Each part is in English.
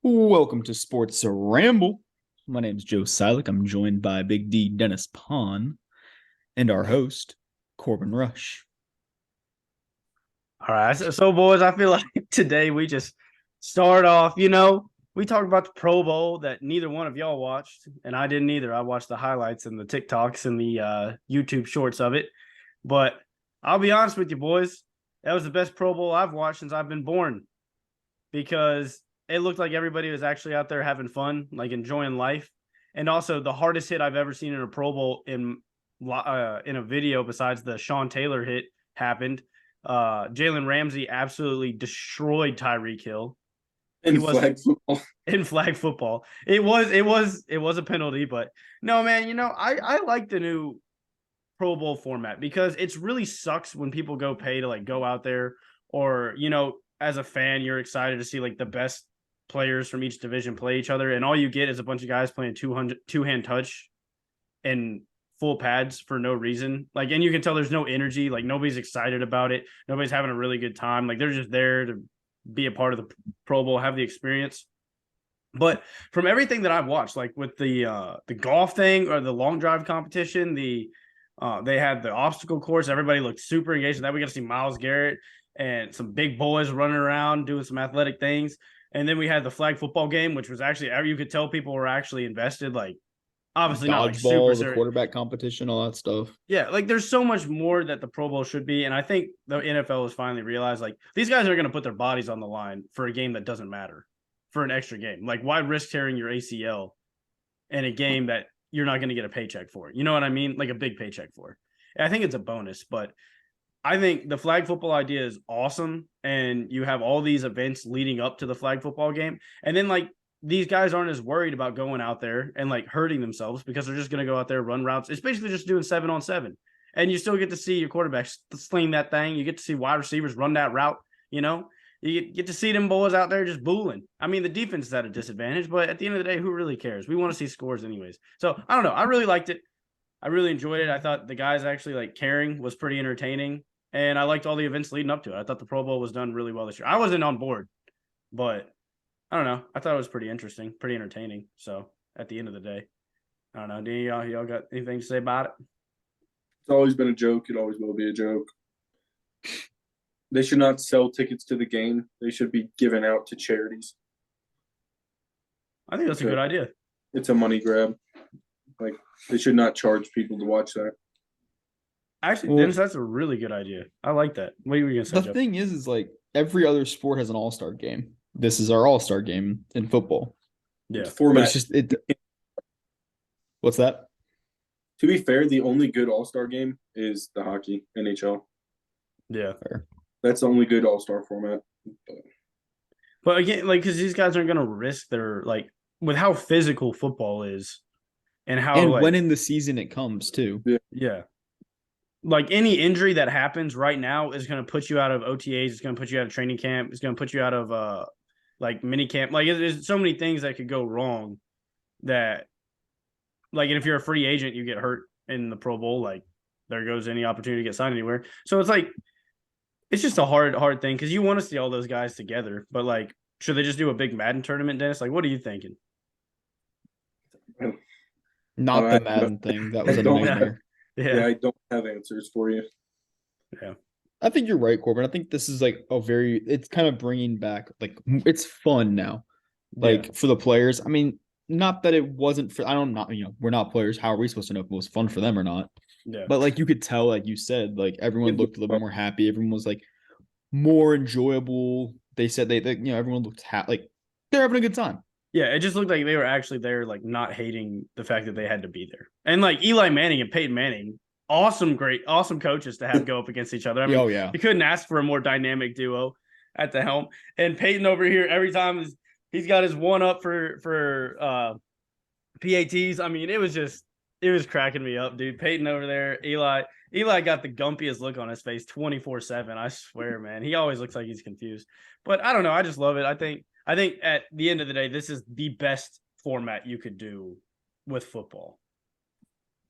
Welcome to Sports Ramble. My name is Joe Silik. I'm joined by Big D Dennis Pon and our host, Corbin Rush. All right. So, boys, I feel like today we just start off, we talked about the Pro Bowl that neither one of y'all watched, and I didn't either. I watched the highlights and the TikToks and the YouTube shorts of it. But I'll be honest with you, boys, that was the best Pro Bowl I've watched since I've been born because it looked like everybody was actually out there having fun, like enjoying life. And also the hardest hit I've ever seen in a Pro Bowl in a video besides the Sean Taylor hit happened. Jalen Ramsey absolutely destroyed Tyreek Hill. In flag football. In flag football. It was a penalty, but no, man, I like the new Pro Bowl format because it's really sucks when people go pay to like go out there or, as a fan, you're excited to see like the best players from each division play each other. And all you get is a bunch of guys playing two-hand touch and full pads for no reason. Like, and you can tell there's no energy. Like nobody's excited about it. Nobody's having a really good time. Like they're just there to be a part of the Pro Bowl, have the experience. But from everything that I've watched, like with the golf thing or the long drive competition, they had the obstacle course. Everybody looked super engaged. And then we got to see Myles Garrett and some big boys running around doing some athletic things. And then we had the flag football game, which was actually, you could tell people were actually invested. Like, obviously not like Dodgeball, super the quarterback competition, all that stuff. Yeah, like there's so much more that the Pro Bowl should be. And I think the NFL has finally realized like these guys are going to put their bodies on the line for a game that doesn't matter, for an extra game. Like, why risk tearing your ACL in a game that you're not going to get a paycheck for? You know what I mean? Like a big paycheck for. I think it's a bonus, but I think the flag football idea is awesome. And you have all these events leading up to the flag football game. And then like these guys aren't as worried about going out there and like hurting themselves because they're just going to go out there, run routes. It's basically just doing 7-on-7. And you still get to see your quarterback sling that thing. You get to see wide receivers run that route. You get to see them boys out there just booling. I mean, the defense is at a disadvantage, but at the end of the day, who really cares? We want to see scores anyways. So I don't know. I really liked it. I really enjoyed it. I thought the guys actually like caring was pretty entertaining. And I liked all the events leading up to it. I thought the Pro Bowl was done really well this year. I wasn't on board, but I don't know. I thought it was pretty interesting, pretty entertaining. So at the end of the day, I don't know. Do y'all got anything to say about it? It's always been a joke. It always will be a joke. They should not sell tickets to the game. They should be given out to charities. I think that's a good idea. It's a money grab. Like, they should not charge people to watch that. Actually, Dennis, that's a really good idea. I like that. What are you going to say, The Jeff? thing is like every other sport has an all-star game. This is our all-star game in football. Yeah. Format. But it's just What's that? To be fair, the only good all-star game is the hockey, NHL. Yeah. Fair. That's the only good all-star format. But again, like, because these guys aren't going to risk their, like, with how physical football is and how, And like, when in the season it comes too. yeah. Like any injury that happens right now is going to put you out of OTAs. It's going to put you out of training camp. It's going to put you out of like mini camp. Like there's so many things that could go wrong that like, and if you're a free agent, you get hurt in the Pro Bowl, like there goes any opportunity to get signed anywhere. So it's like, it's just a hard thing because you want to see all those guys together, but like, should they just do a big Madden tournament, Dennis? Like, what are you thinking? Not the Madden thing. That was a nightmare. Yeah, I don't have answers for you. Yeah. I think you're right, Corbin. I think this is like it's kind of bringing back, like, it's fun now, like for the players. I mean, not that it wasn't for, I don't know, we're not players. How are we supposed to know if it was fun for them or not? Yeah. But like you could tell, like you said, like everyone looked a little bit more happy. Everyone was like more enjoyable. They said they everyone looked like they're having a good time. Yeah, it just looked like they were actually there, like not hating the fact that they had to be there. And like Eli Manning and Peyton Manning, awesome coaches to have go up against each other. I mean, yeah, you couldn't ask for a more dynamic duo at the helm. And Peyton over here, every time he's got his one up for PATs. I mean, it was cracking me up, dude. Peyton over there, Eli got the gumpiest look on his face 24/7. I swear, man. He always looks like he's confused. But I don't know. I just love it. I think at the end of the day, this is the best format you could do with football.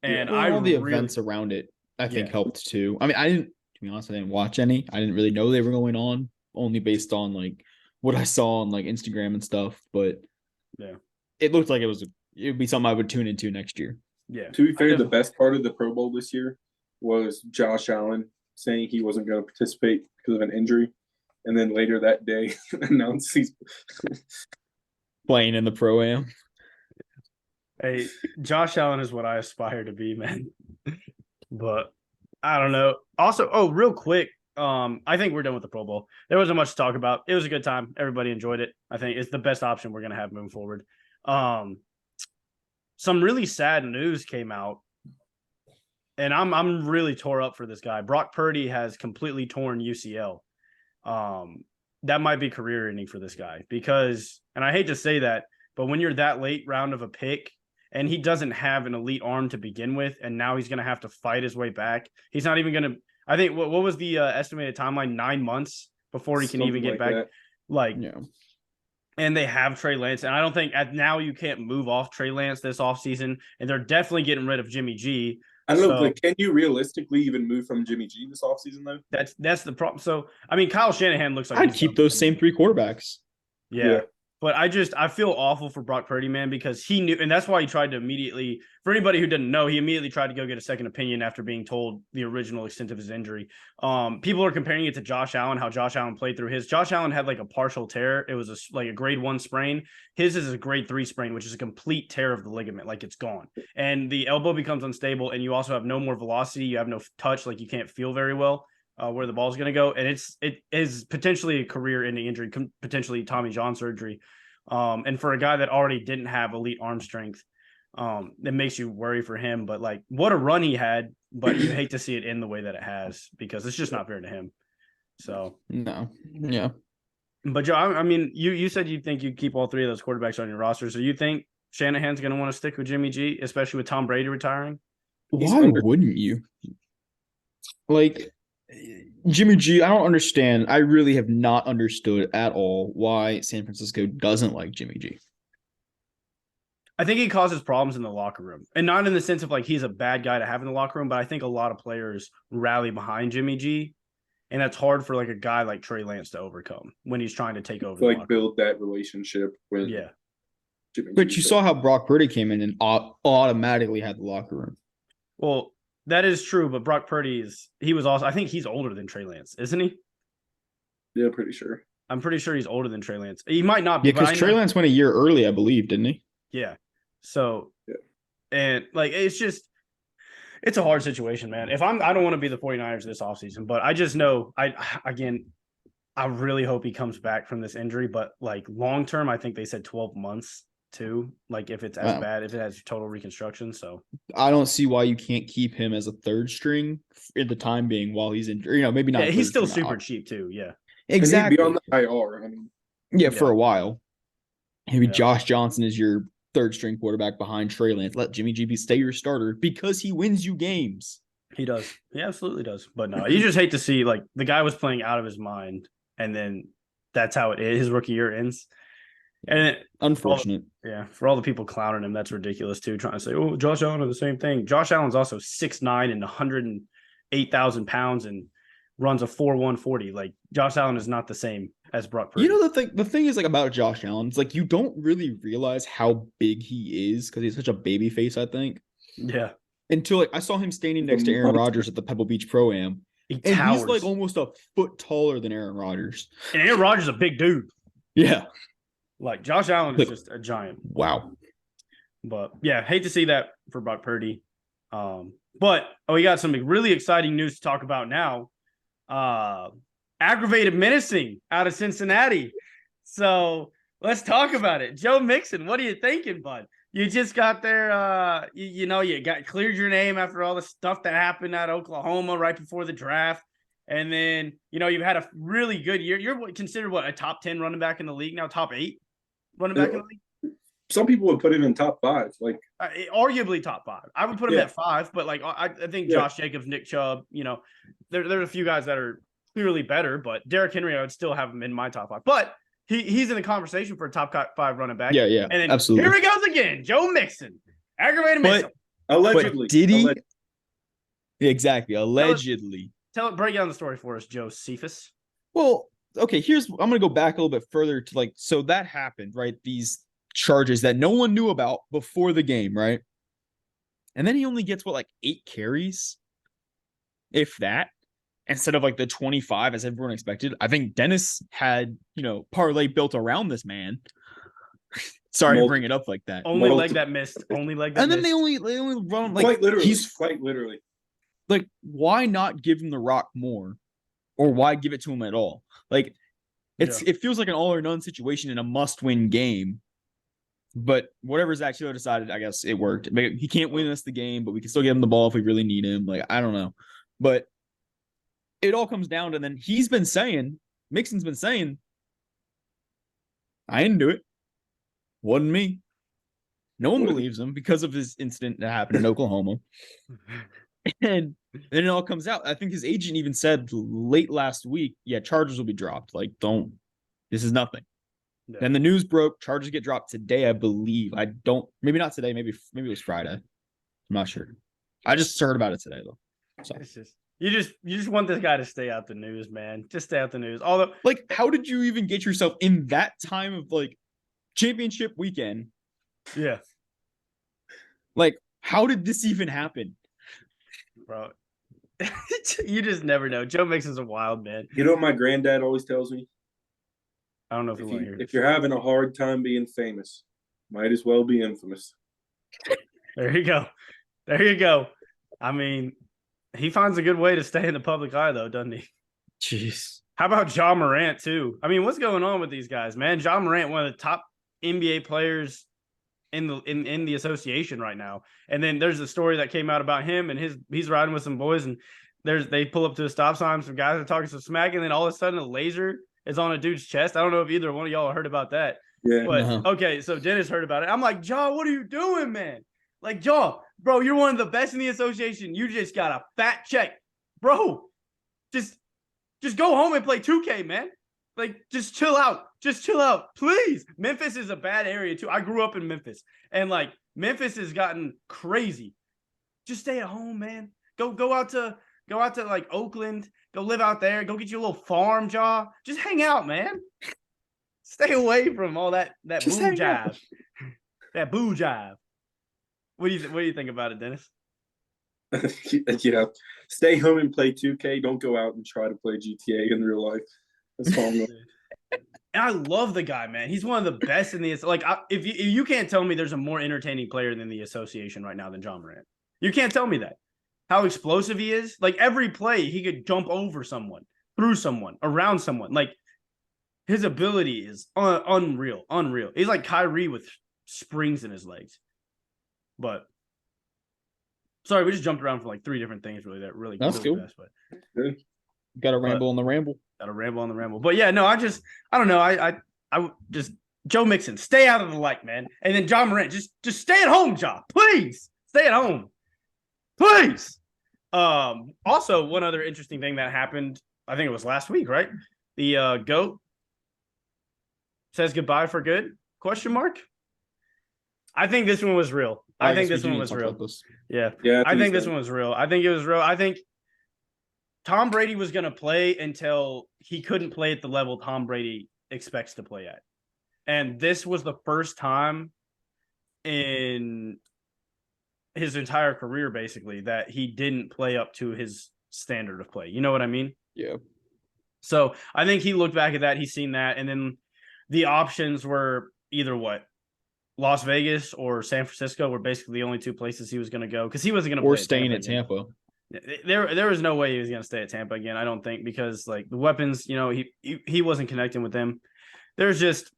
And all the events around it, I think, helped too. I mean, to be honest, I didn't watch any. I didn't really know they were going on, only based on like what I saw on like Instagram and stuff, but Yeah. it looked like it would be something I would tune into next year. Yeah. To be fair, the best part of the Pro Bowl this year was Josh Allen saying he wasn't going to participate because of an injury, and then later that day announced he's playing in the Pro-Am. Hey, Josh Allen is what I aspire to be, man. But I don't know. Also, real quick, I think we're done with the Pro Bowl. There wasn't much to talk about. It was a good time. Everybody enjoyed it. I think it's the best option we're gonna have moving forward. Some really sad news came out, and I'm really tore up for this guy. Brock Purdy has completely torn UCL. That might be career ending for this guy because, and I hate to say that, but when you're that late round of a pick and he doesn't have an elite arm to begin with, and now he's going to have to fight his way back. He's not even going to, I think, what was the estimated timeline? 9 months before he can even get back. That. Like, Yeah. And they have Trey Lance. And I don't think now you can't move off Trey Lance this offseason. And they're definitely getting rid of Jimmy G. I don't know, like, can you realistically even move from Jimmy G this offseason, though? That's the problem. So, I mean, Kyle Shanahan looks like I'd keep those same 3 quarterbacks. Yeah. But I feel awful for Brock Purdy, man, because he knew, and that's why he tried to immediately, for anybody who didn't know, he immediately tried to go get a second opinion after being told the original extent of his injury. People are comparing it to Josh Allen, how Josh Allen played through his. Josh Allen had like a partial tear. It was like a grade 1 sprain. His is a grade 3 sprain, which is a complete tear of the ligament. Like it's gone. And the elbow becomes unstable, and you also have no more velocity. You have no touch. Like you can't feel very well where the ball's going to go. And it is potentially a career-ending injury, potentially Tommy John surgery. And for a guy that already didn't have elite arm strength, it makes you worry for him. But like, what a run he had! But you hate to see it end the way that it has because it's just not fair to him. So no, yeah. But Joe, I mean, you said you think you'd keep all 3 of those quarterbacks on your roster. So you think Shanahan's going to want to stick with Jimmy G, especially with Tom Brady retiring? Why wouldn't you? Like, Jimmy G, I don't understand. I really have not understood at all why San Francisco doesn't like Jimmy G. I think he causes problems in the locker room. And not in the sense of like he's a bad guy to have in the locker room, but I think a lot of players rally behind Jimmy G. And that's hard for like a guy like Trey Lance to overcome when he's trying to take over. Like build that relationship with Jimmy G. But you saw how Brock Purdy came in and automatically had the locker room. Well, that is true, but Brock Purdy I think he's older than Trey Lance, isn't he? Yeah, pretty sure. I'm pretty sure he's older than Trey Lance. He might not be. Yeah, because Trey Lance went a year early, I believe, didn't he? Yeah. So, and like, it's a hard situation, man. I don't want to be the 49ers this offseason, but I just know I really hope he comes back from this injury, but like long term, I think they said 12 months too. Like if it's as bad, if it has total reconstruction. So I don't see why you can't keep him as a 3rd string in the time being while he's injured. Maybe not. Yeah, he's still super cheap too. Yeah, exactly. And he'd be on the IR. I mean, for a while. Maybe Josh Johnson is your 3rd string quarterback behind Trey Lance. Let Jimmy G stay your starter because he wins you games. He does. He absolutely does. But no, you just hate to see like the guy was playing out of his mind, and then that's how it is. His rookie year ends. And unfortunate. For all the people clowning him, that's ridiculous too. Trying to say, "Oh, Josh Allen are the same thing." Josh Allen's also 6'9" and 108,000 pounds and runs a 4.1 40. Like Josh Allen is not the same as Brock Purdy. The thing is like about Josh Allen, it's like you don't really realize how big he is because he's such a baby face. I think. Yeah. Until like I saw him standing next to Aaron Rodgers at the Pebble Beach Pro-Am. And he's like almost a foot taller than Aaron Rodgers. And Aaron Rodgers is a big dude. Yeah. Like Josh Allen is just a giant. Wow. But yeah, hate to see that for Brock Purdy. But we got some really exciting news to talk about now. Aggravated menacing out of Cincinnati. So let's talk about it. Joe Mixon, what are you thinking, bud? You just got there, you got cleared your name after all the stuff that happened at Oklahoma right before the draft. And then, you've had a really good year. You're considered a top 10 running back in the league now, top 8 running back in the league? Some people would put it in top 5, like arguably top 5. I would put him at 5, but like I think Josh Jacobs, Nick Chubb, there's a few guys that are clearly better, but Derrick Henry, I would still have him in my top 5. But he's in the conversation for a top 5 running back. Yeah, and then absolutely. Here he goes again, Joe Mixon, aggravated Mixon. Allegedly, but did he? Exactly, allegedly. Break down the story for us, Joe Cephas. Well, okay, I'm gonna go back a little bit further to like, so that happened, right? These charges that no one knew about before the game, right? And then he only gets what, like 8 carries, if that, instead of like the 25 as everyone expected. I think Dennis had, parlay built around this man. Sorry to bring it up like that. Only leg that missed. Only leg that and then missed. they only run like quite literally. He's quite literally. like, why not give him the rock more, or why give it to him at all? Like, it feels like an all or none situation in a must-win game. But whatever Zach Taylor decided, I guess it worked. He can't win us the game, but we can still give him the ball if we really need him. Like, I don't know. But it all comes down to, then Mixon's been saying, I didn't do it. Wasn't me. No one believes him because of his incident that happened in Oklahoma. And then it all comes out. I think his agent even said late last week, yeah, charges will be dropped. Like, this is nothing. Yeah. Then the news broke. Charges get dropped today, I believe. Maybe not today. Maybe it was Friday. I'm not sure. I just heard about it today, though. So it's just you just want this guy to stay out the news, man. Just stay out the news. Although, like, how did you even get yourself in that time of like championship weekend? Yeah. Like, how did this even happen? Bro, you just never know. Joe Mixon's a wild man. You know what my granddad always tells me? I don't know if if you're having a hard time being famous, might as well be infamous. There you go. There you go. I mean, he finds a good way to stay in the public eye, though, doesn't he? Jeez. How about Ja Morant, too? I mean, what's going on with these guys, man? Ja Morant, one of the top NBA players in the association right now. And then there's a story that came out about him, and he's riding with some boys, and they pull up to a stop sign, some guys are talking some smack, and then all of a sudden a laser is on a dude's chest. I don't know if either one of y'all heard about that. Yeah. But okay, so Dennis heard about it. I'm like, Ja, what are you doing, man? Like, Ja, bro, you're one of the best in the association. You just got a fat check. Bro, just go home and play 2K, man. Like, just chill out. Just chill out, please. Memphis is a bad area, too. I grew up in Memphis, and, like, Memphis has gotten crazy. Just stay at home, man. Go out to like Oakland. Go live out there. Go get you a little farm job. Just hang out, man. Stay away from all that boo jive. That boo jive. What do you think about it, Dennis? Stay home and play 2K. Don't go out and try to play GTA in real life. That's all I'm going. And I love the guy, man. He's one of the best in the like. If you can't tell me there's a more entertaining player than the association right now than Ja Morant. You can't tell me that. How explosive he is. Like, every play, he could jump over someone, through someone, around someone. Like, his ability is unreal. He's like Kyrie with springs in his legs. But sorry, we just jumped around for like 3 different things. That's cool. Fast, but got to ramble on the ramble. But yeah, no, I don't know. I just Joe Mixon, stay out of the light, man. And then Ja Morant, just stay at home, Ja. Please stay at home. Please. Also, one other interesting thing that happened, I think it was last week, right? The GOAT says goodbye for good? ? I think this one was real. I think this one was real. Yeah. I think this one was real. I think it was real. I think Tom Brady was going to play until he couldn't play at the level Tom Brady expects to play at. And this was the first time in his entire career, basically, that he didn't play up to his standard of play. You know what I mean? Yeah. So I think he looked back at that. He's seen that. And then the options were either Las Vegas or San Francisco were basically the only 2 places he was going to go, because he wasn't going to play. Or staying at Tampa. There was no way he was going to stay at Tampa again, I don't think, because like the weapons, he wasn't connecting with them. There's just,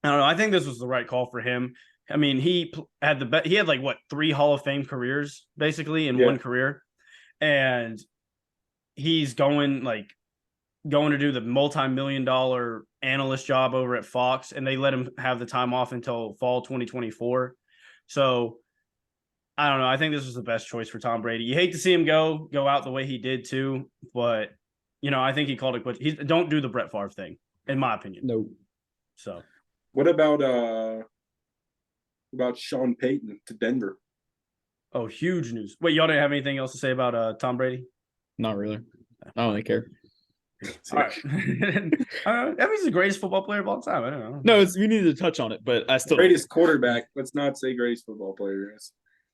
I don't know. I think this was the right call for him. I mean, he had like 3 Hall of Fame careers basically in one career, and he's going to do the multi-million-dollar analyst job over at Fox, and they let him have the time off until fall 2024. So I don't know. I think this was the best choice for Tom Brady. You hate to see him go out the way he did too, but I think he called it quits. Don't do the Brett Favre thing, in my opinion. No. So what about Sean Payton to Denver? Oh, huge news. Wait, y'all didn't have anything else to say about Tom Brady? Not really. I don't really care. All right. I mean, he's the greatest football player of all time. I don't know. No, we needed to touch on it, but I still Greatest quarterback. Let's not say greatest football player.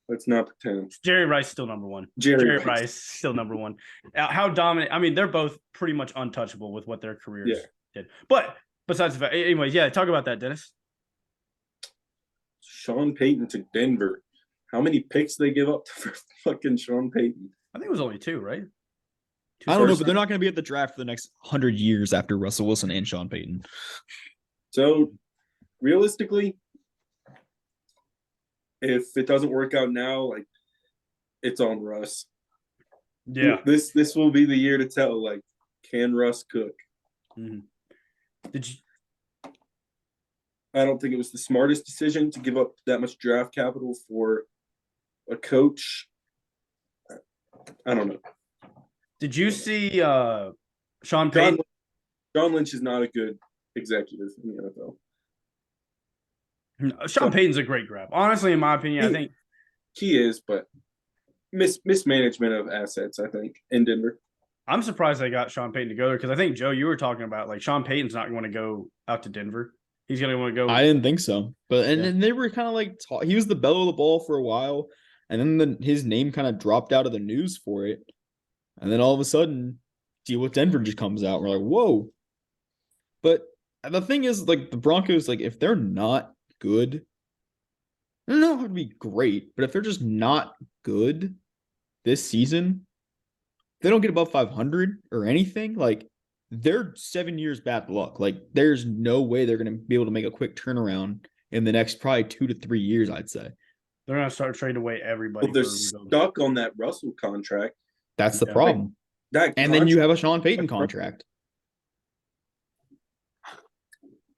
Let's not pretend. Jerry Rice still number one. Jerry Rice still number one. How dominant? I mean, they're both pretty much untouchable with what their careers did. But besides the fact, anyways, talk about that, Dennis. Sean Payton to Denver. How many picks they give up for fucking Sean Payton? I think it was only 2, right? I don't know, but they're not going to be at the draft for the next 100 years after Russell Wilson and Sean Payton. So, realistically, if it doesn't work out now, like, it's on Russ. Yeah. This will be the year to tell, like, can Russ cook? Mm-hmm. I don't think it was the smartest decision to give up that much draft capital for a coach. I don't know. Did you see Sean Payton? John Lynch is not a good executive in the NFL. Sean Payton's a great grab. Honestly, in my opinion, I think he is, but mismanagement of assets, I think, in Denver. I'm surprised they got Sean Payton to go there because I think, Joe, you were talking about, like, Sean Payton's not going to go out to Denver. He's going to want to go. I didn't think so. But and they were kind of like he was the belle of the ball for a while, and then his name kind of dropped out of the news for it. And then all of a sudden, deal with Denver just comes out. We're like, whoa. But the thing is, like, the Broncos, like, if they're not good, I don't know if it would be great, but if they're just not good this season, they don't get above 500 or anything, like, they're 7 years bad luck. Like, there's no way they're going to be able to make a quick turnaround in the next probably 2 to 3 years, I'd say. They're going to start trading away everybody. Well, they're stuck on that Russell contract. That's the problem. And then you have a Sean Payton contract.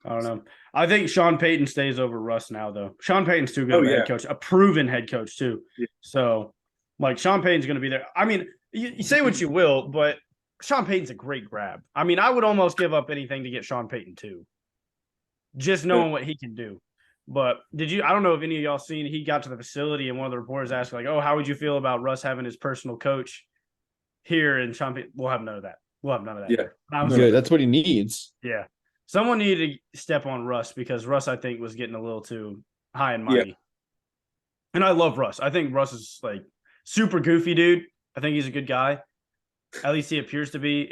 I don't know. I think Sean Payton stays over Russ now, though. Sean Payton's too good of a head coach, a proven head coach, too. Yeah. So, like, Sean Payton's going to be there. I mean, you say what you will, but Sean Payton's a great grab. I mean, I would almost give up anything to get Sean Payton, too. Just knowing what he can do. But I don't know if any of y'all seen, he got to the facility and one of the reporters asked, like, oh, how would you feel about Russ having his personal coach here? And Sean Payton, we'll have none of that. Yeah. Good. That's what he needs. Yeah. Someone needed to step on Russ because Russ, I think, was getting a little too high and mighty. Yeah. And I love Russ. I think Russ is, like, super goofy dude. I think he's a good guy. At least he appears to be.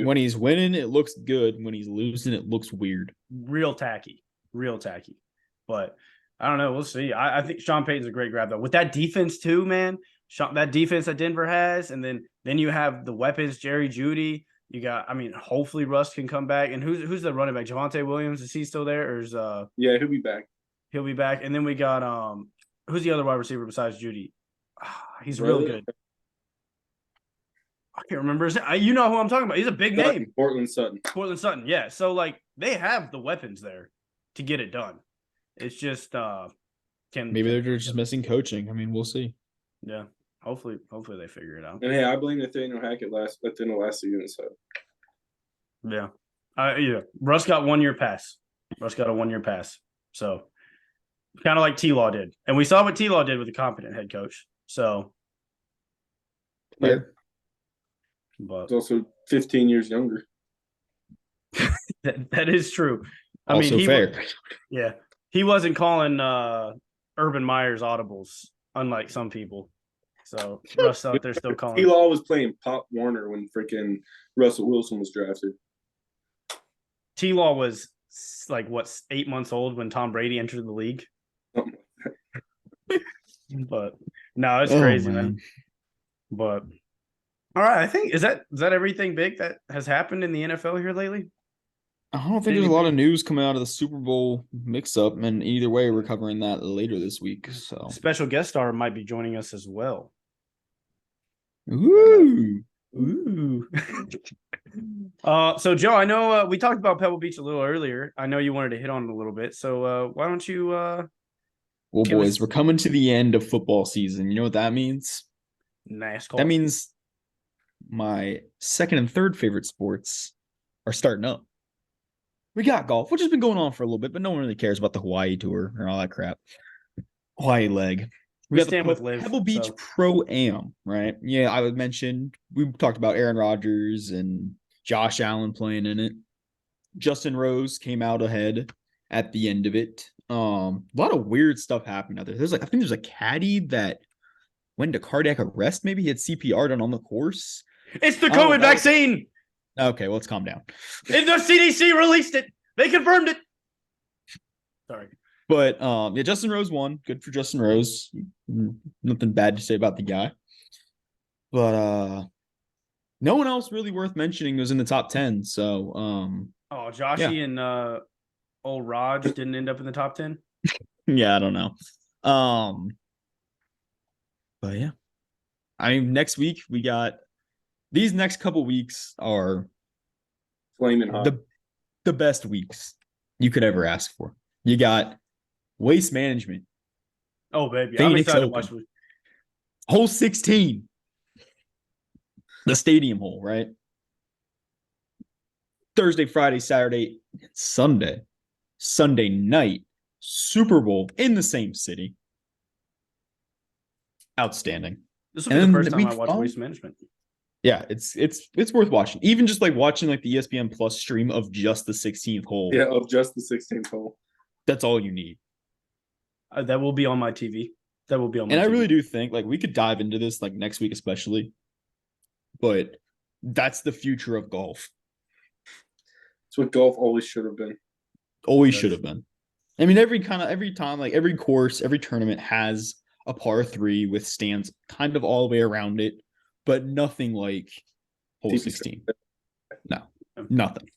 When he's winning, it looks good. When he's losing, it looks weird. Real tacky. But I don't know. We'll see. I think Sean Payton's a great grab, though. With that defense, too, man. That defense that Denver has. And then you have the weapons, Jerry Jeudy. You got, I mean, hopefully Russ can come back. And who's the running back? Javonte Williams, is he still there? Or is yeah, he'll be back. He'll be back. And then we got who's the other wide receiver besides Jeudy? He's real good. I can't remember his name. You know who I'm talking about. He's a big name. Portland Sutton. Yeah. So, like, they have the weapons there to get it done. It's just maybe they're just missing coaching. I mean, we'll see. Yeah. Hopefully they figure it out. And hey, I blame Nathaniel Hackett last season. So yeah. Russ got 1 year pass. Russ got a 1 year pass. So kind of like T-Law did. And we saw what T-Law did with a competent head coach. So yeah. But he's also 15 years younger. that is true. Also fair. Yeah. He wasn't calling Urban Meyer's audibles, unlike some people. So Russ out there still calling. T-Law was playing Pop Warner when freaking Russell Wilson was drafted. T-Law was like 8 months old when Tom Brady entered the league. But no, it's crazy, man. But all right, I think is that everything big that has happened in the NFL here lately? I don't think there's a lot of news coming out of the Super Bowl mix-up, and either way, we're covering that later this week. So special guest star might be joining us as well. Ooh. So Joe, I know we talked about Pebble Beach a little earlier. I know you wanted to hit on it a little bit. So why don't you well, boys, we're coming to the end of football season. You know what that means? Nascar. That means my second and third favorite sports are starting up. We got golf, which has been going on for a little bit, but no one really cares about the Hawaii tour or all that crap. Hawaii leg. We got the Pebble Beach Pro-Am, right? Yeah, I would mention, we talked about Aaron Rodgers and Josh Allen playing in it. Justin Rose came out ahead at the end of it. A lot of weird stuff happened out there. I think there's a caddy that went into cardiac arrest. Maybe he had CPR done on the course. It's the COVID vaccine. Okay, well, let's calm down. The CDC released it. They confirmed it. Sorry. But yeah, Justin Rose won. Good for Justin Rose. Nothing bad to say about the guy. But no one else really worth mentioning was in the top 10. So Joshy and old Raj didn't end up in the top 10. Yeah, I don't know. But yeah. I mean, next week we got these next couple weeks are flaming hot. The best weeks you could ever ask for. You got Waste Management. Oh, baby. Phoenix I'm excited to Open. watch it. Hole 16. The stadium hole, right? Thursday, Friday, Saturday, Sunday. Sunday night. Super Bowl in the same city. Outstanding. This will be the first time I watch Waste Management. Yeah, it's worth watching. Even just like watching like the ESPN Plus stream of just the 16th hole. Yeah, of just the 16th hole. That's all you need. That will be on my TV. That will be on my TV. TV. I really do think like we could dive into this like next week especially. But that's the future of golf. It's what golf always should have been. Always should have been. I mean, every time, like every course, every tournament has a par 3 with stands kind of all the way around it, but nothing like hole 16. No, nothing.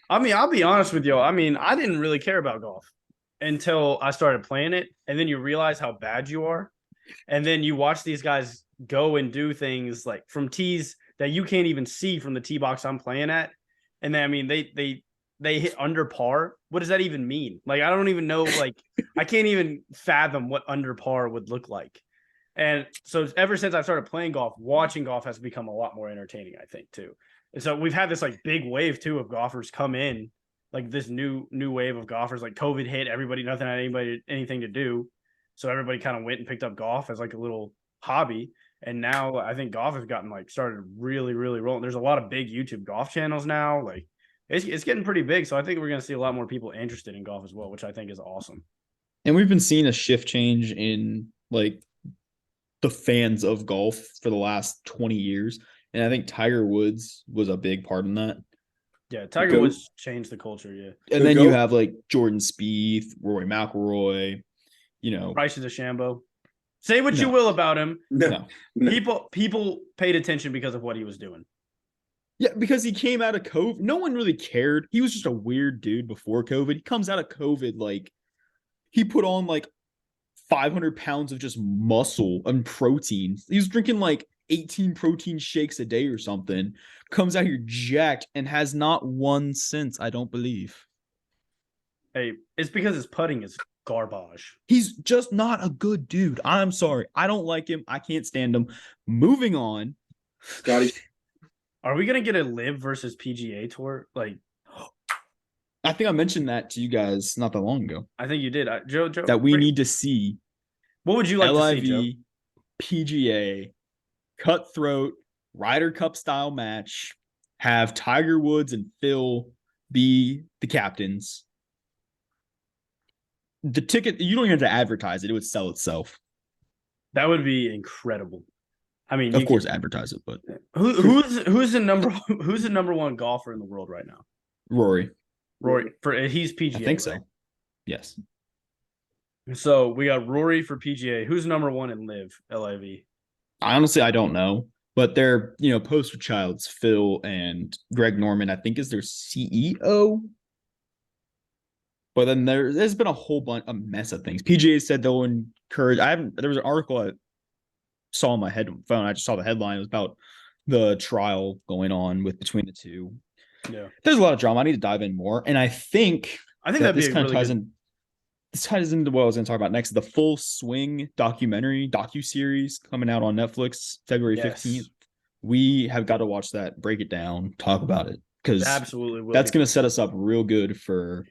I mean, I'll be honest with you. I mean, I didn't really care about golf until I started playing it. And then you realize how bad you are. And then you watch these guys go and do things like from tees that you can't even see from the tee box I'm playing at. And then, I mean, they hit under par. What does that even mean? Like, I don't even know. Like, I can't even fathom what under par would look like. And so ever since I started playing golf, watching golf has become a lot more entertaining, I think, too. And so we've had this like big wave too of golfers come in, like this new wave of golfers. Like COVID hit, everybody, nothing had anything to do. So everybody kind of went and picked up golf as like a little hobby. And now I think golf has gotten like started really, really rolling. There's a lot of big YouTube golf channels now. Like it's getting pretty big. So I think we're going to see a lot more people interested in golf as well, which I think is awesome. And we've been seeing a shift change in like the fans of golf for the last 20 years. And I think Tiger Woods was a big part in that. Yeah, Tiger Woods changed the culture, yeah. And then you have like Jordan Spieth, Rory McIlroy, Bryson DeChambeau. Say what you will about him. No. People paid attention because of what he was doing. Yeah, because he came out of COVID. No one really cared. He was just a weird dude before COVID. He comes out of COVID like he put on like 500 pounds of just muscle and protein. He was drinking like 18 protein shakes a day or something. Comes out here jacked and has not won since, I don't believe. Hey, it's because his putting is garbage. He's just not a good dude. I'm sorry. I don't like him. I can't stand him. Moving on. Scotty. Are we going to get a LIV versus PGA tour? Like, I think I mentioned that to you guys not that long ago. I think you did. Joe, that we need to see. What would you like LIV, to see, Joe? PGA, cutthroat, Ryder Cup style match. Have Tiger Woods and Phil be the captains. The ticket, you don't even have to advertise it. It would sell itself. That would be incredible. I mean, of course, advertise it, but who's the number one golfer in the world right now? Rory, he's PGA. I think right? so. Yes. So we got Rory for PGA. Who's number one in LIV? Honestly, I don't know, but they're poster childs. Phil and Greg Norman, I think, is their CEO. But then there's been a mess of things. PGA said they'll encourage. There was an article I saw on my phone. I just saw the headline. It was about the trial going on between the two. Yeah, there's a lot of drama. I need to dive in more, and I think that this kind of ties in. This ties into what I was going to talk about next. The Full Swing docuseries coming out on Netflix February 15th. We have got to watch that, break it down, talk about it, because absolutely that's going to set us up real good for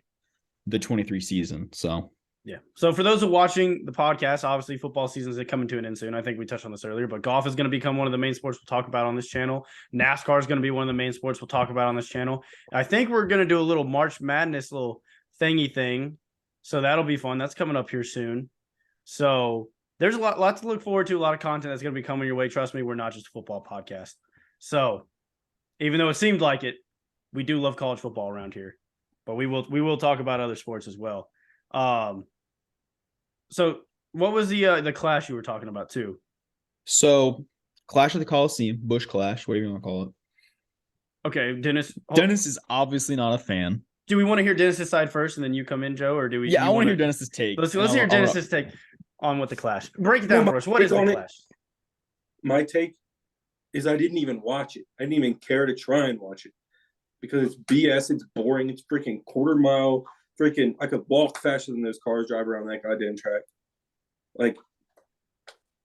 the 23 season. So Yeah. So for those who are watching the podcast, obviously football season is coming to an end soon. I think we touched on this earlier, but golf is going to become one of the main sports we'll talk about on this channel. NASCAR is going to be one of the main sports we'll talk about on this channel. I think we're going to do a little March Madness little thingy thing. So that'll be fun. That's coming up here soon. So there's a lot to look forward to, a lot of content that's going to be coming your way. Trust me, we're not just a football podcast. So even though it seemed like it, we do love college football around here, but we will talk about other sports as well. So what was the clash you were talking about too? So Clash of the Colosseum, Busch Clash, whatever you want to call it. Okay, Dennis. Dennis is obviously not a fan. Do we want to hear Dennis's side first and then you come in, Joe? Or do we? Yeah, I want to hear Dennis's take. Let's hear Dennis's take on what the clash. Break it down for us. What is the clash? My take is I didn't even watch it. I didn't even care to try and watch it because it's BS. It's boring. It's freaking quarter mile. Freaking, I could walk faster than those cars drive around that goddamn track. Like,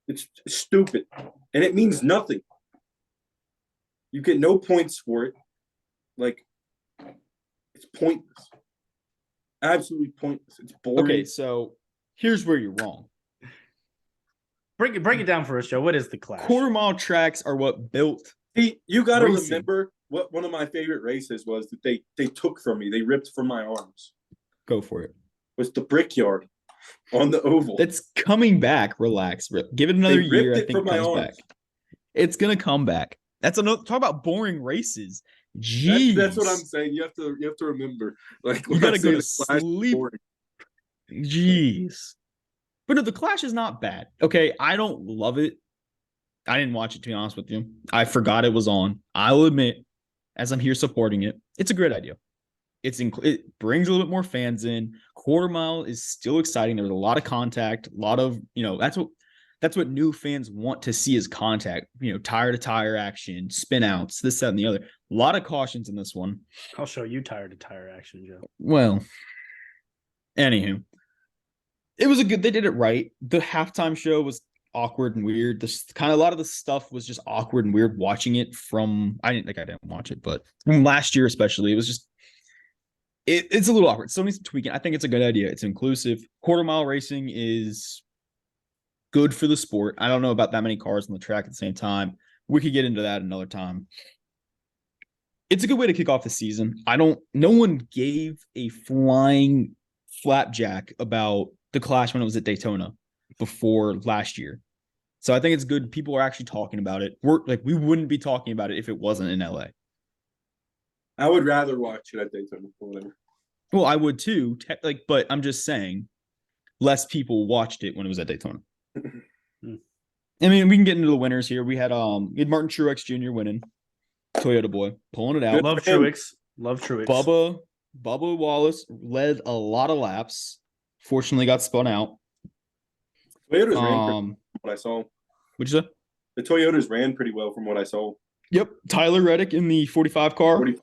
it's stupid. And it means nothing. You get no points for it. Like, it's pointless. Absolutely pointless. It's boring. Okay, so here's where you're wrong. Break it down for us, Joe. What is the clash? Quarter mile tracks are what built. You got to remember what one of my favorite races was that they took from me. They ripped from my arms. Go for it. Was the Brickyard on the oval. That's coming back. Relax. Give it another year. I think it comes back. It's gonna come back. That's another talk about boring races. Jeez. That's what I'm saying. You have to remember. Like you gotta go to sleep. Jeez. But no, the Clash is not bad. Okay, I don't love it. I didn't watch it, to be honest with you. I forgot it was on. I'll admit, as I'm here supporting it, it's a great idea. It brings a little bit more fans in. Quarter mile is still exciting. There's a lot of contact, a lot of, that's what new fans want to see is contact, tire to tire action, spin outs, this, that, and the other. A lot of cautions in this one. I'll show you tire to tire action, Joe. Well, anywho, it was they did it right. The halftime show was awkward and weird. This kind of a lot of the stuff was just awkward and weird watching it I didn't watch it, but from last year especially, it was just it's a little awkward. So needs some tweaking. I think it's a good idea. It's inclusive. Quarter mile racing is good for the sport. I don't know about that many cars on the track at the same time. We could get into that another time. It's a good way to kick off the season. No one gave a flying flapjack about the Clash when it was at Daytona before last year. So I think it's good. People are actually talking about it. We wouldn't be talking about it if it wasn't in LA. I would rather watch it at Daytona or whatever. Well, I would too. But I'm just saying, less people watched it when it was at Daytona. I mean, we can get into the winners here. We had Martin Truex Jr. winning, Toyota boy, pulling it out. Love Truex. Bubba Wallace led a lot of laps. Fortunately, got spun out. Toyotas ran from what I saw. What'd you say? The Toyotas ran pretty well from what I saw. Yep, Tyler Reddick in the 45 car. 45.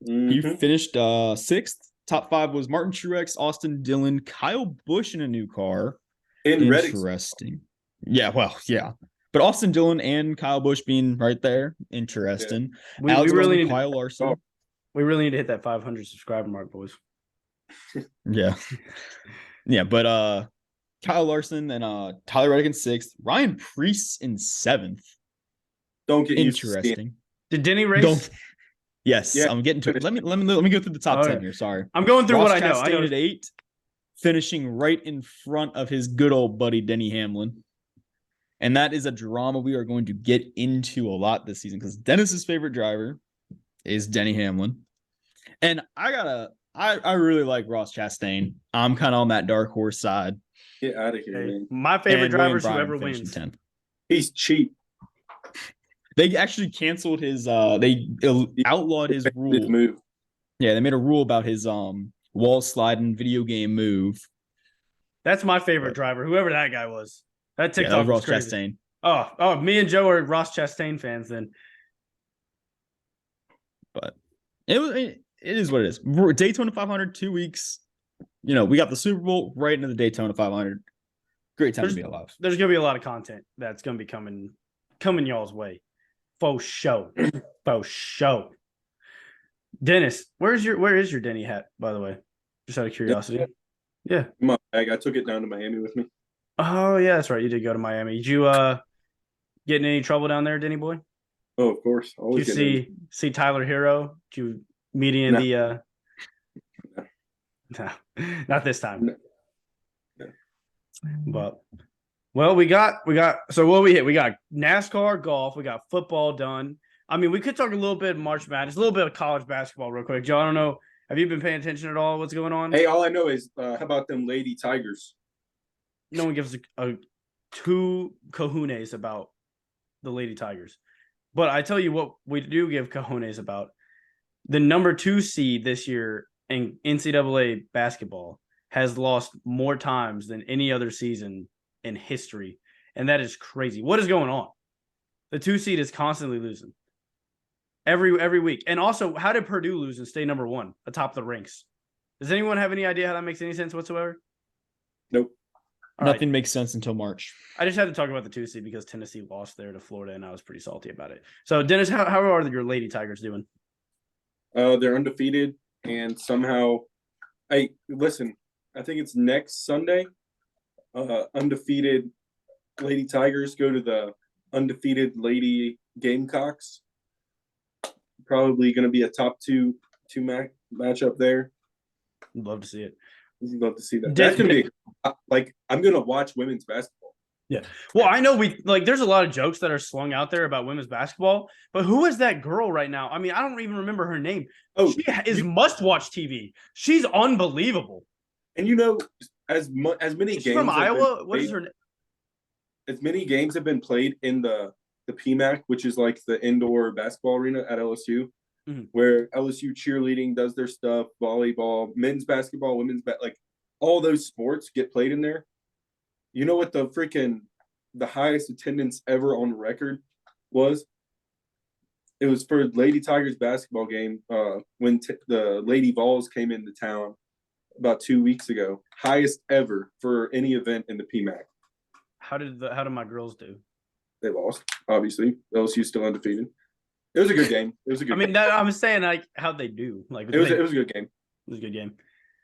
Mm-hmm. He finished sixth. Top five was Martin Truex, Austin Dillon, Kyle Busch in a new car. Interesting. Yeah, well, yeah. But Austin Dillon and Kyle Busch being right there, interesting. Yeah. We really need Kyle Larson. We really need to hit that 500 subscriber mark, boys. Yeah. Yeah, but Kyle Larson and Tyler Reddick in sixth. Ryan Preece in seventh. Don't get interesting. Did Denny race? Yes, yeah. I'm getting to it. Let me go through the top 10 here. Sorry. I'm going through Ross what I know. Chastain at 8, finishing right in front of his good old buddy Denny Hamlin. And that is a drama we are going to get into a lot this season because Dennis's favorite driver is Denny Hamlin. And I really like Ross Chastain. I'm kind of on that dark horse side. Get out of here, man. My favorite driver is whoever wins. 10th. He's cheap. They actually canceled his they outlawed his rule. Move. Yeah, they made a rule about his wall sliding video game move. That's my favorite driver, whoever that guy was. That TikTok was Ross crazy. Chastain. Oh, me and Joe are Ross Chastain fans then. But it is what it is. Daytona 500, 2 weeks. We got the Super Bowl right into the Daytona 500. Great time to be alive. There's gonna be a lot of content that's gonna be coming y'all's way. Faux show. Dennis, where is your Denny hat, by the way? Just out of curiosity. Yeah. My bag. I took it down to Miami with me. Oh yeah, that's right. You did go to Miami. Did you get in any trouble down there, Denny boy? Oh, of course. Did you Always get see Tyler Hero? Did you meet any of No. the no, not this time. No. No. But well, we got so what we hit? We got NASCAR, golf, we got football done. I mean, we could talk a little bit of March Madness, a little bit of college basketball real quick. Joe, I don't know. Have you been paying attention at all? What's going on? Hey, all I know is how about them Lady Tigers? No one gives a two cojones about the Lady Tigers. But I tell you what we do give cojones about. The number 2 seed this year in NCAA basketball has lost more times than any other season in history. And that is crazy. What is going on? The 2 seed is constantly losing. Every week. And also, how did Purdue lose and stay number 1 atop the ranks? Does anyone have any idea how that makes any sense whatsoever? Nope. Nothing makes sense until March. I just had to talk about the 2 seed because Tennessee lost there to Florida, and I was pretty salty about it. So, Dennis, how are your Lady Tigers doing? They're undefeated, and somehow, listen. I think it's next Sunday. Undefeated Lady Tigers go to the undefeated Lady Gamecocks. Probably going to be a top two matchup there. I'd love to see it. I'd love to see that. That's going to be I'm going to watch women's basketball. Yeah. Well, I know there's a lot of jokes that are slung out there about women's basketball, but who is that girl right now? I mean, I don't even remember her name. Oh, she is must-watch TV. She's unbelievable. And as many games from Iowa. What is her name? As many games have been played in the PMAC, which is like the indoor basketball arena at LSU, where LSU cheerleading does their stuff, volleyball, men's basketball, women's all those sports get played in there. You know what the highest attendance ever on record was? It was for Lady Tigers basketball game when the Lady Vols came into town about 2 weeks ago. Highest ever for any event in the PMAC. How did my girls do? They lost, obviously. LSU still undefeated. It was a good game. I'm saying how'd they do? Like it was a good game. It was a good game.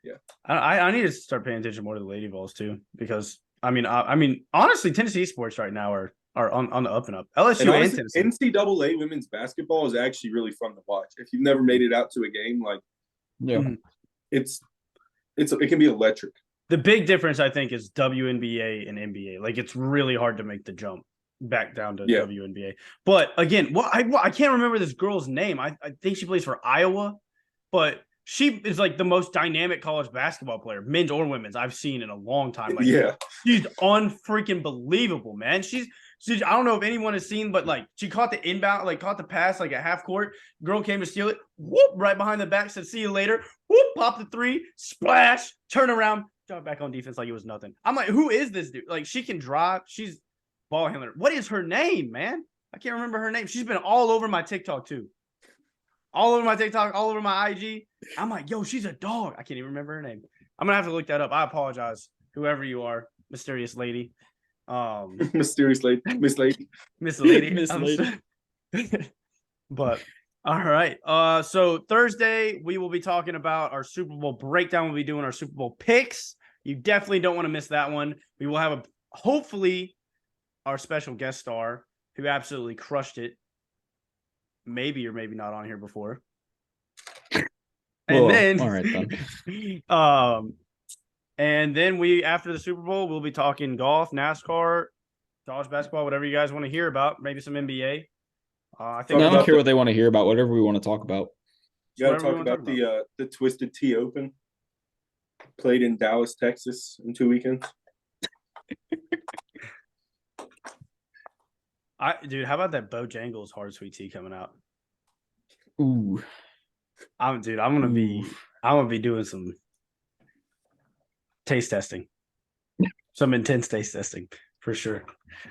Yeah. I need to start paying attention more to the Lady Vols too, because I mean, honestly, Tennessee sports right now are on the up and up. LSU and honestly, Tennessee. NCAA women's basketball is actually really fun to watch. If you've never made it out to a game, it can be electric. The big difference, I think, is WNBA and NBA. Like, it's really hard to make the jump back down to WNBA. But again, I can't remember this girl's name. I think she plays for Iowa, but she is like the most dynamic college basketball player, men's or women's, I've seen in a long time. Like, she's unfreaking believable, man. She's I don't know if anyone has seen, but like she caught the inbound, like caught the pass like at half court. Girl came to steal it. Whoop, right behind the back, said, "See you later." Whoop, pop the 3, splash, turn around, jump back on defense like it was nothing. I'm like, who is this dude? Like, she can drive. She's ball handler. What is her name, man? I can't remember her name. She's been all over my TikTok too. All over my TikTok, all over my IG. I'm like, yo, she's a dog. I can't even remember her name. I'm gonna have to look that up. I apologize, whoever you are, mysterious lady. Mysterious lady, Miss Lady. Miss Lady. But all right. So Thursday we will be talking about our Super Bowl breakdown. We'll be doing our Super Bowl picks. You definitely don't want to miss that one. We will have hopefully our special guest star who absolutely crushed it. Maybe or maybe not on here before. And then all right then. And then after the Super Bowl, we'll be talking golf, NASCAR, college basketball, whatever you guys want to hear about. Maybe some NBA. I don't care what they want to hear about. Whatever we want to talk about. You got to talk about the Twisted Tea Open played in Dallas, Texas, in 2 weekends. Dude, how about that Bojangles Hard Sweet Tea coming out? Ooh, I'm gonna be doing some taste testing, some intense taste testing for sure.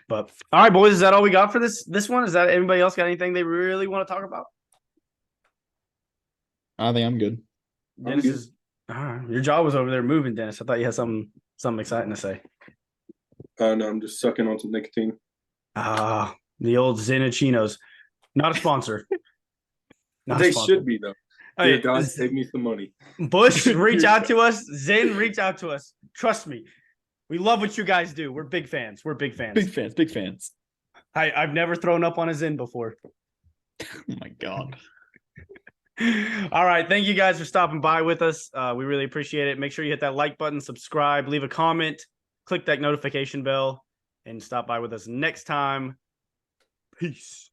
But all right, boys, is that all we got for this one? Is that anybody else got anything they really want to talk about? I think I'm good. Dennis is your jaw was over there moving, Dennis. I thought you had something exciting to say. No, I'm just sucking on some nicotine. The old Zenachinos. Not a sponsor. They should be, though. Dear Hey, God, save me some money. Busch, reach out to us. Zen, reach out to us. Trust me. We love what you guys do. We're big fans. We're big fans. Big fans. I've never thrown up on a Zen before. Oh my God. All right. Thank you guys for stopping by with us. We really appreciate it. Make sure you hit that like button, subscribe, leave a comment, click that notification bell, and stop by with us next time. Peace.